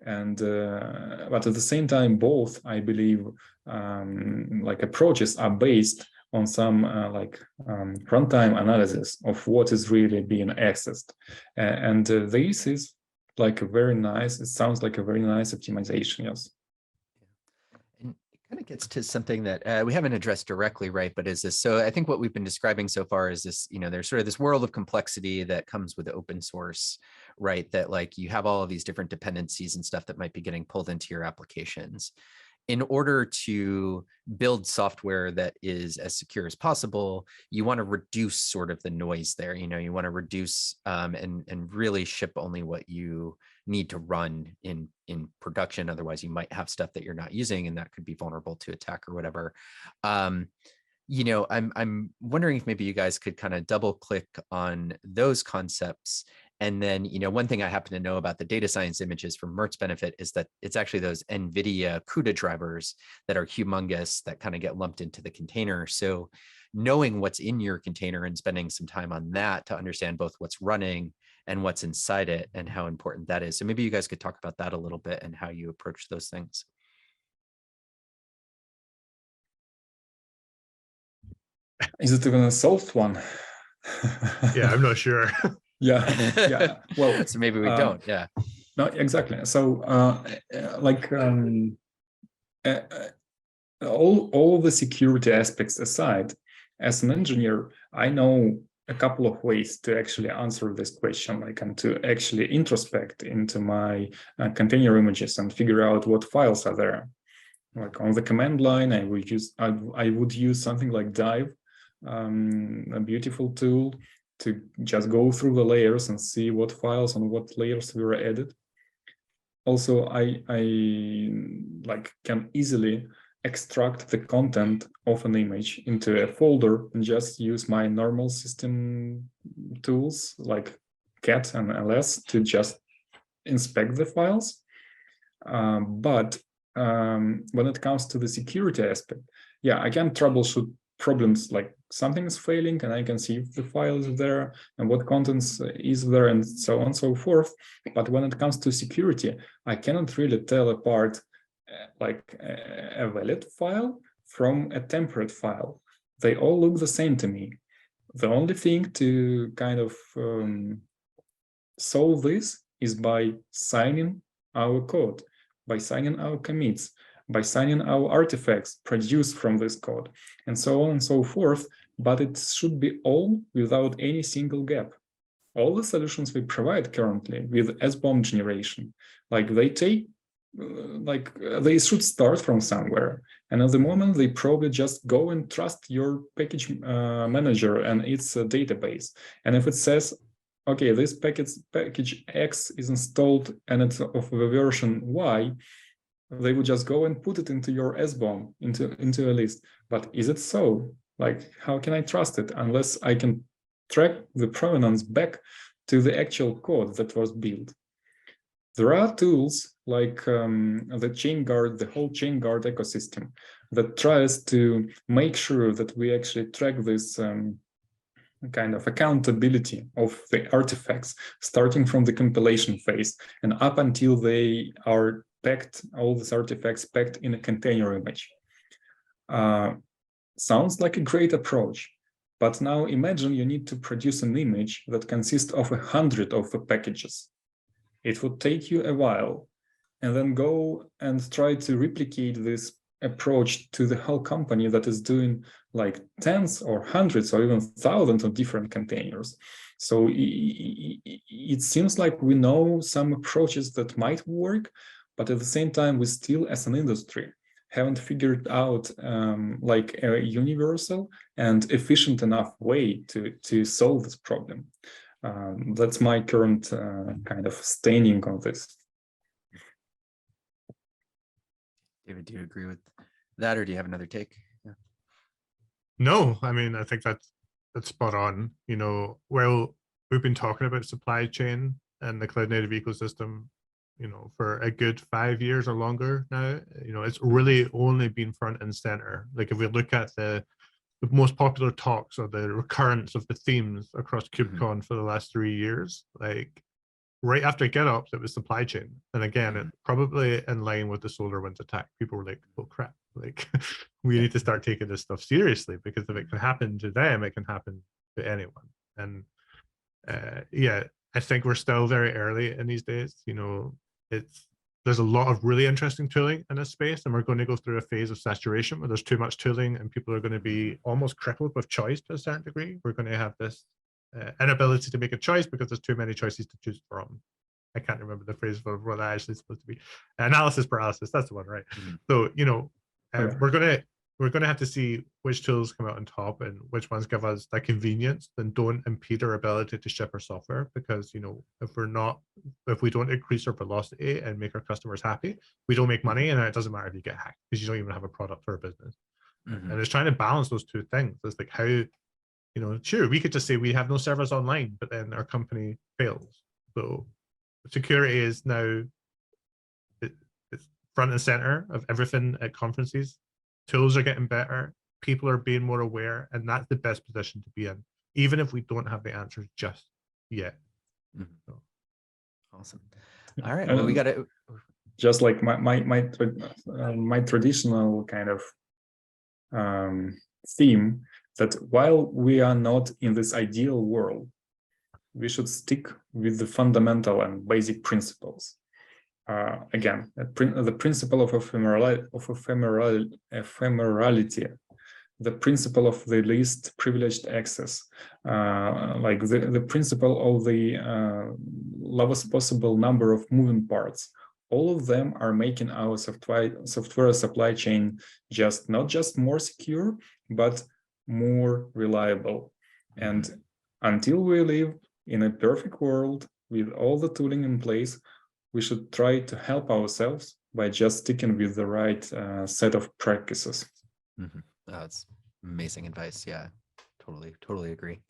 And but at the same time, both, I believe, like approaches are based on some runtime analysis of what is really being accessed. And this is like a very nice, it sounds like a very nice optimization, yes. And it kind of gets to something that we haven't addressed directly, right? But is this, so I think what we've been describing so far is this, there's sort of this world of complexity that comes with open source, right? That like you have all of these different dependencies and stuff that might be getting pulled into your applications. In order to build software that is as secure as possible, you want to reduce sort of the noise there. You want to reduce and really ship only what you need to run in production. Otherwise, you might have stuff that you're not using, and that could be vulnerable to attack or whatever. I'm wondering if maybe you guys could kind of double click on those concepts. And then, one thing I happen to know about the data science images for Mert's benefit is that it's actually those NVIDIA CUDA drivers that are humongous that kind of get lumped into the container. So knowing what's in your container and spending some time on that to understand both what's running and what's inside it and how important that is. So maybe you guys could talk about that a little bit and how you approach those things. Is it even a solved one? Yeah, I'm not sure. Yeah. Well, so maybe we don't. Yeah. No, exactly. So, all the security aspects aside, as an engineer, I know a couple of ways to actually answer this question, and to actually introspect into my container images and figure out what files are there. Like on the command line, I would use something like Dive, a beautiful tool to just go through the layers and see what files and what layers were added. Also, I can easily extract the content of an image into a folder and just use my normal system tools like cat and ls to just inspect the files. But when it comes to the security aspect, I can troubleshoot problems like something is failing and I can see if the file is there and what contents is there and so on and so forth. But when it comes to security, I cannot really tell apart a valid file from a temperate file. They all look the same to me. The only thing to kind of solve this is by signing our code, by signing our commits, by signing our artifacts produced from this code, and so on and so forth, but it should be all without any single gap. All the solutions we provide currently with SBOM generation, they should start from somewhere, and at the moment they probably just go and trust your package manager and its database. And if it says, okay, this package X is installed and it's of the version Y, they would just go and put it into your SBOM, into a list. But is it so? How can I trust it unless I can track the provenance back to the actual code that was built? There are tools like the chain guard, the whole chain guard ecosystem that tries to make sure that we actually track this kind of accountability of the artifacts, starting from the compilation phase and up until they are packed, all these artifacts packed in a container image. Sounds like a great approach, but now imagine you need to produce an image that consists of 100 of the packages. It would take you a while, and then go and try to replicate this approach to the whole company that is doing like tens or hundreds or even thousands of different containers. So it seems like we know some approaches that might work, but at the same time, we still, as an industry, haven't figured out like a universal and efficient enough way to solve this problem. That's my current kind of standing on this. David, do you agree with that, or do you have another take? Yeah. No, I mean, I think that's spot on. You know, well, we've been talking about supply chain and the cloud native ecosystem, you know, for a good 5 years or longer now. You know, it's really only been front and center. Like if we look at the most popular talks or the recurrence of the themes across KubeCon for the last 3 years, like right after GitOps, it was supply chain. And again, it probably in line with the SolarWinds attack. People were like, oh crap, like we need to start taking this stuff seriously, because if it can happen to them, it can happen to anyone. And yeah, I think we're still very early in these days. You know, there's a lot of really interesting tooling in this space, and we're going to go through a phase of saturation where there's too much tooling and people are going to be almost crippled with choice to a certain degree. We're going to have this inability to make a choice because there's too many choices to choose from. I can't remember the phrase for what that actually is supposed to be. Analysis paralysis, that's the one, right? So, you know, we're gonna have to see which tools come out on top and which ones give us that convenience and don't impede our ability to ship our software. Because, you know, if we don't increase our velocity and make our customers happy, we don't make money, and it doesn't matter if you get hacked because you don't even have a product for a business. And it's trying to balance those two things. It's like how, you know, sure, we could just say we have no servers online, but then our company fails. So security is now it's front and center of everything at conferences. Tools are getting better. People are being more aware, and that's the best position to be in, even if we don't have the answers just yet. So. Awesome. All right. Well, we got to just like my traditional kind of theme that while we are not in this ideal world, we should stick with the fundamental and basic principles. Again, the principle of ephemerality, the principle of the least privileged access, like the principle of the lowest possible number of moving parts. All of them are making our software supply chain not just more secure, but more reliable. And until we live in a perfect world with all the tooling in place, we should try to help ourselves by just sticking with the right set of practices. That's amazing advice. Yeah, totally agree.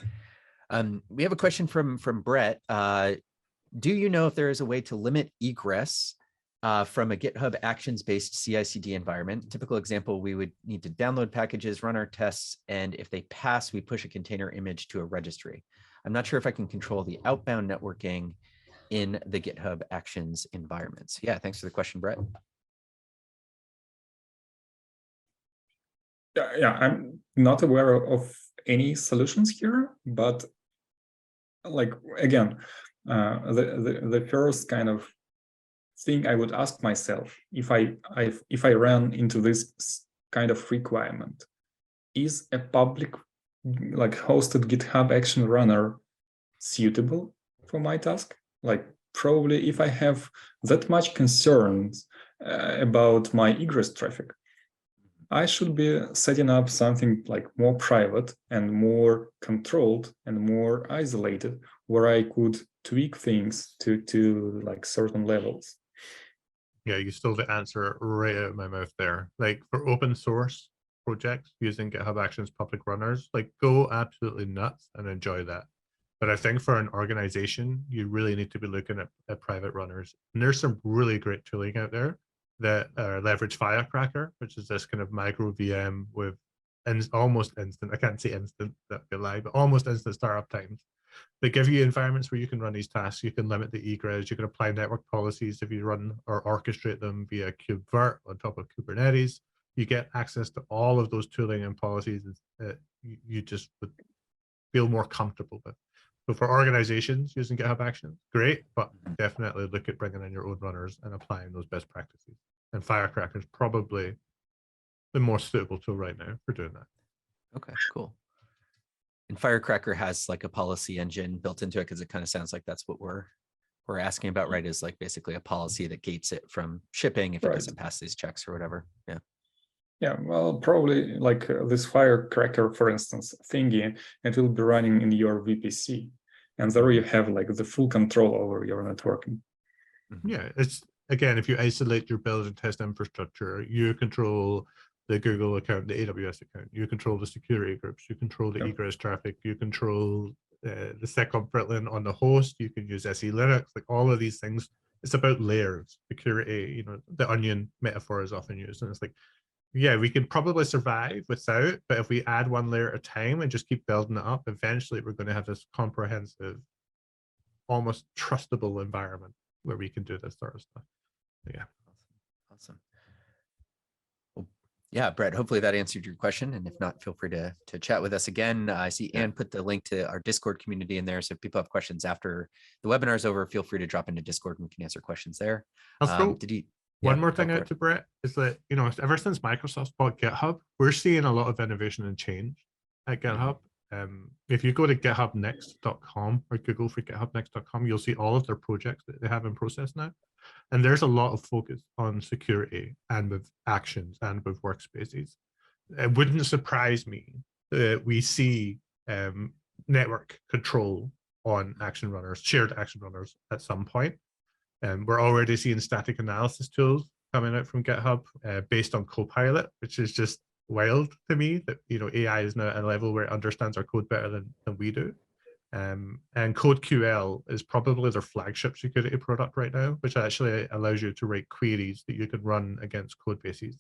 We have a question from Brett. Do you know if there is a way to limit egress from a GitHub Actions-based CICD environment? Typical example, we would need to download packages, run our tests, and if they pass, we push a container image to a registry. I'm not sure if I can control the outbound networking in the GitHub Actions environments. Yeah, thanks for the question, Brett. Yeah, I'm not aware of any solutions here, but like again, the first kind of thing I would ask myself if I ran into this kind of requirement, is a public like hosted GitHub Action runner suitable for my task? Like probably if I have that much concerns about my egress traffic, I should be setting up something like more private and more controlled and more isolated, where I could tweak things to like certain levels. Yeah, you stole the answer right out of my mouth there. Like for open source projects using GitHub Actions public runners, like go absolutely nuts and enjoy that. But I think for an organization, you really need to be looking at private runners. And there's some really great tooling out there that leverage Firecracker, which is this kind of micro VM with and almost instant. I can't say instant, that'd be a lie, but almost instant startup times. They give you environments where you can run these tasks. You can limit the egress. You can apply network policies if you run or orchestrate them via KubeVirt on top of Kubernetes. You get access to all of those tooling and policies you just would feel more comfortable with. So for organizations using GitHub Actions, great, but definitely look at bringing in your own runners and applying those best practices. And Firecracker is probably the most suitable tool right now for doing that. Okay, cool. And Firecracker has like a policy engine built into it, because it kind of sounds like that's what we're asking about, right? Is like basically a policy that gates it from shipping if it doesn't pass these checks or whatever. Yeah. Yeah, well, probably like this Firecracker, for instance, thingy, it will be running in your VPC. And there you have like the full control over your networking. Yeah, it's, again, if you isolate your build and test infrastructure, you control the Google account, the AWS account, you control the security groups, you control the egress traffic, you control the SecOps on the host, you can use SE Linux, like all of these things. It's about layers, security, you know, the onion metaphor is often used. And it's like, yeah, we can probably survive without, but if we add one layer at a time and just keep building it up, eventually we're going to have this comprehensive, almost trustable environment where we can do this sort of stuff. Yeah. Awesome. Well, yeah, Brett, hopefully that answered your question. And if not, feel free to chat with us again. I see Anne put the link to our Discord community in there. So if people have questions after the webinar is over, feel free to drop into Discord and we can answer questions there. One more thing out to Brett is that, you know, ever since Microsoft bought GitHub, we're seeing a lot of innovation and change at GitHub. If you go to githubnext.com or Google for githubnext.com, you'll see all of their projects that they have in process now. And there's a lot of focus on security and with actions and with workspaces. It wouldn't surprise me that we see network control on action runners, shared action runners at some point. We're already seeing static analysis tools coming out from GitHub based on Copilot, which is just wild to me that, you know, AI is now at a level where it understands our code better than we do. And CodeQL is probably their flagship security product right now, which actually allows you to write queries that you can run against code bases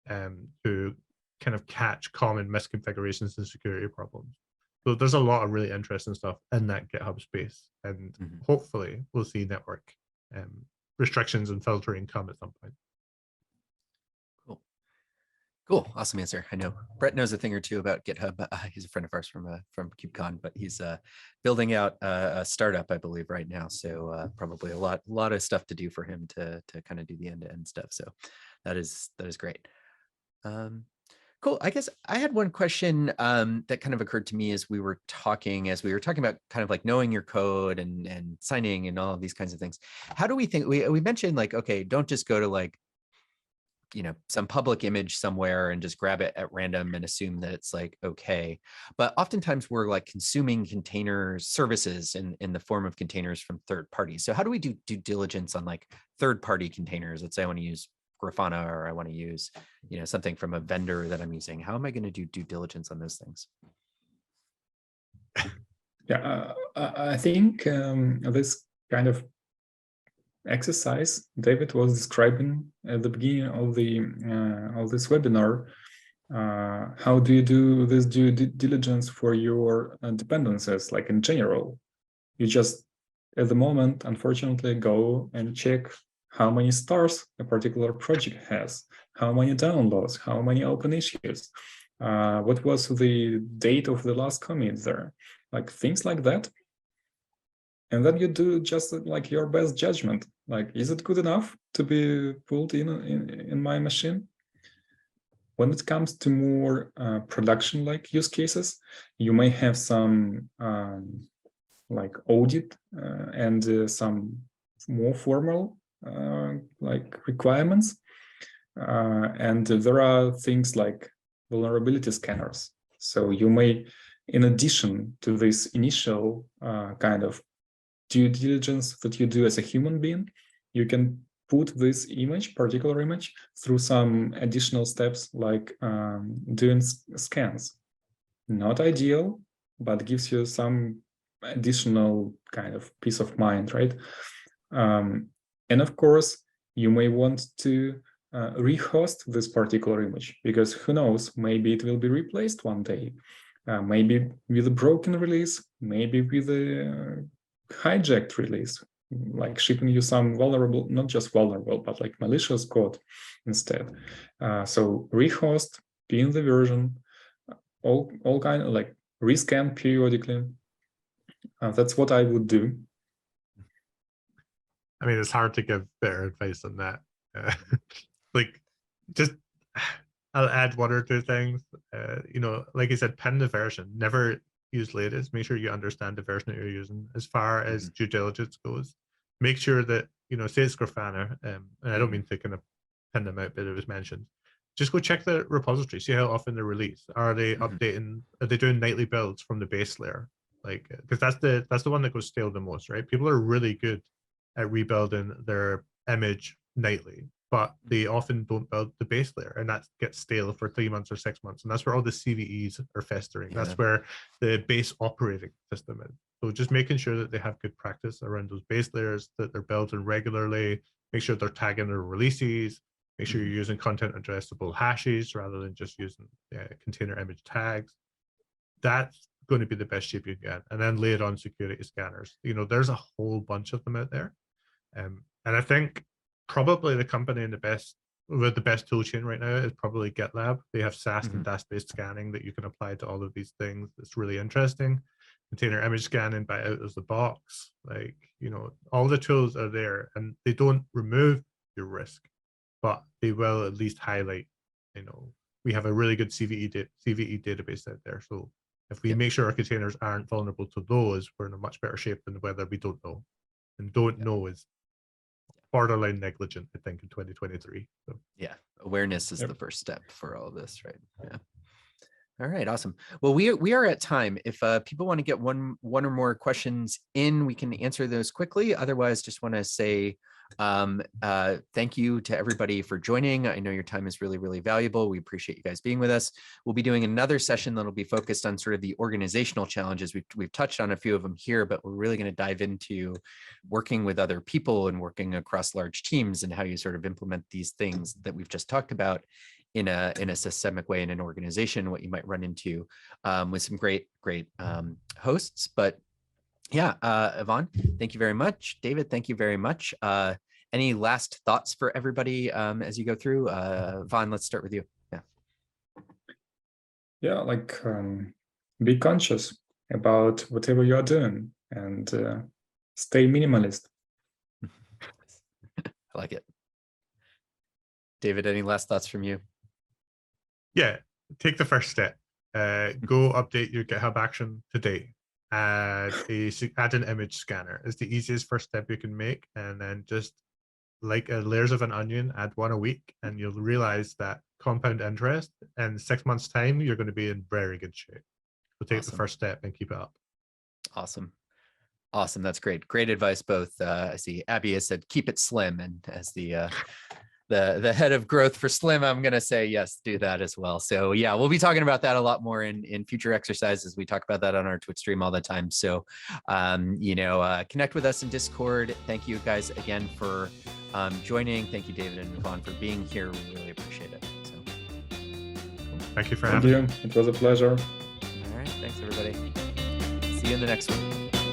to kind of catch common misconfigurations and security problems. So there's a lot of really interesting stuff in that GitHub space, and hopefully we'll see network restrictions and filtering come at some point. Cool. Awesome answer. I know Brett knows a thing or two about GitHub. He's a friend of ours from KubeCon, but he's building out a startup, I believe, right now. So probably a lot of stuff to do for him to kind of do the end-to-end stuff. So that is great. Cool. I guess I had one question that kind of occurred to me as we were talking about kind of like knowing your code and signing and all of these kinds of things. How do we think, we mentioned like, okay, don't just go to like, you know, some public image somewhere and just grab it at random and assume that it's like, okay. But oftentimes we're like consuming container services in the form of containers from third parties. So how do we do due diligence on like third party containers? Let's say I want to use Grafana, or I want to use, you know, something from a vendor that I'm using. How am I going to do due diligence on those things? Yeah, I think this kind of exercise David was describing at the beginning of this webinar. How do you do this due diligence for your dependencies, like in general? You just, at the moment, unfortunately, go and check how many stars a particular project has, how many downloads, how many open issues, what was the date of the last commit there, like things like that. And then you do just like your best judgment, like, is it good enough to be pulled in my machine? When it comes to more production-like use cases, you may have some like audit and some more formal like requirements. And there are things like vulnerability scanners. So you may, in addition to this initial kind of due diligence that you do as a human being, you can put this particular image, through some additional steps like doing scans. Not ideal, but gives you some additional kind of peace of mind, right? And of course, you may want to rehost this particular image, because who knows, maybe it will be replaced one day, maybe with a broken release, maybe with a hijacked release, like shipping you some vulnerable, not just vulnerable, but like malicious code instead. So rehost, pin the version, all kind of like rescan periodically. That's what I would do. I mean, it's hard to give better advice than that. Like, just I'll add one or two things. You know, like I said, pin the version. Never use latest. Make sure you understand the version that you're using. As far as due diligence goes, make sure that, you know, say it's Grafana, and I don't mean to kind of pin them out, but it was mentioned. Just go check the repository, see how often they're released. Are they updating? Are they doing nightly builds from the base layer? Like, because that's the one that goes stale the most, right? People are really good at rebuilding their image nightly, but they often don't build the base layer, and that gets stale for 3 months or 6 months, and that's where all the CVEs are festering. That's where the base operating system is. So just making sure that they have good practice around those base layers, that they're building regularly, make sure they're tagging their releases, make sure you're using content addressable hashes rather than just using container image tags. That's going to be the best shape you can get. And then lay it on security scanners. You know, there's a whole bunch of them out there. And I think probably the company with the best tool chain right now is probably GitLab. They have SAST and DAST-based scanning that you can apply to all of these things. It's really interesting. Container image scanning by out of the box. Like, you know, all the tools are there, and they don't remove your risk, but they will at least highlight, you know, we have a really good CVE database out there. So if we make sure our containers aren't vulnerable to those, we're in a much better shape than whether we don't know. And don't know is borderline negligent, I think, in 2023. So. Yeah, awareness is the first step for all of this, right? Yeah. All right, awesome. Well, we are at time. If people want to get one or more questions in, we can answer those quickly. Otherwise, just want to say thank you to everybody for joining. I know your time is really, really valuable. We appreciate you guys being with us. We'll be doing another session that'll be focused on sort of the organizational challenges. We've touched on a few of them here, but we're really going to dive into working with other people and working across large teams and how you sort of implement these things that we've just talked about in a systemic way in an organization, what you might run into with some great hosts. But yeah, Yvonne, thank you very much. David, thank you very much. Any last thoughts for everybody as you go through? Yvonne, let's start with you. Yeah, like be conscious about whatever you are doing and stay minimalist. I like it. David, any last thoughts from you? Yeah, take the first step. Go update your GitHub action today. Add an image scanner. It's the easiest first step you can make, and then just like layers of an onion, add one a week, and you'll realize that compound interest. In 6 months' time, you're going to be in very good shape. So take the first step and keep it up. Awesome. That's great. Great advice. Both I see Abby has said keep it slim, and as the head of growth for Slim, I'm going to say, yes, do that as well. So yeah, we'll be talking about that a lot more in future exercises. We talk about that on our Twitch stream all the time. So, connect with us in Discord. Thank you guys again for joining. Thank you, David and Yvonne, for being here. We really appreciate it. So, thank you for having me. It was a pleasure. All right. Thanks, everybody. See you in the next one.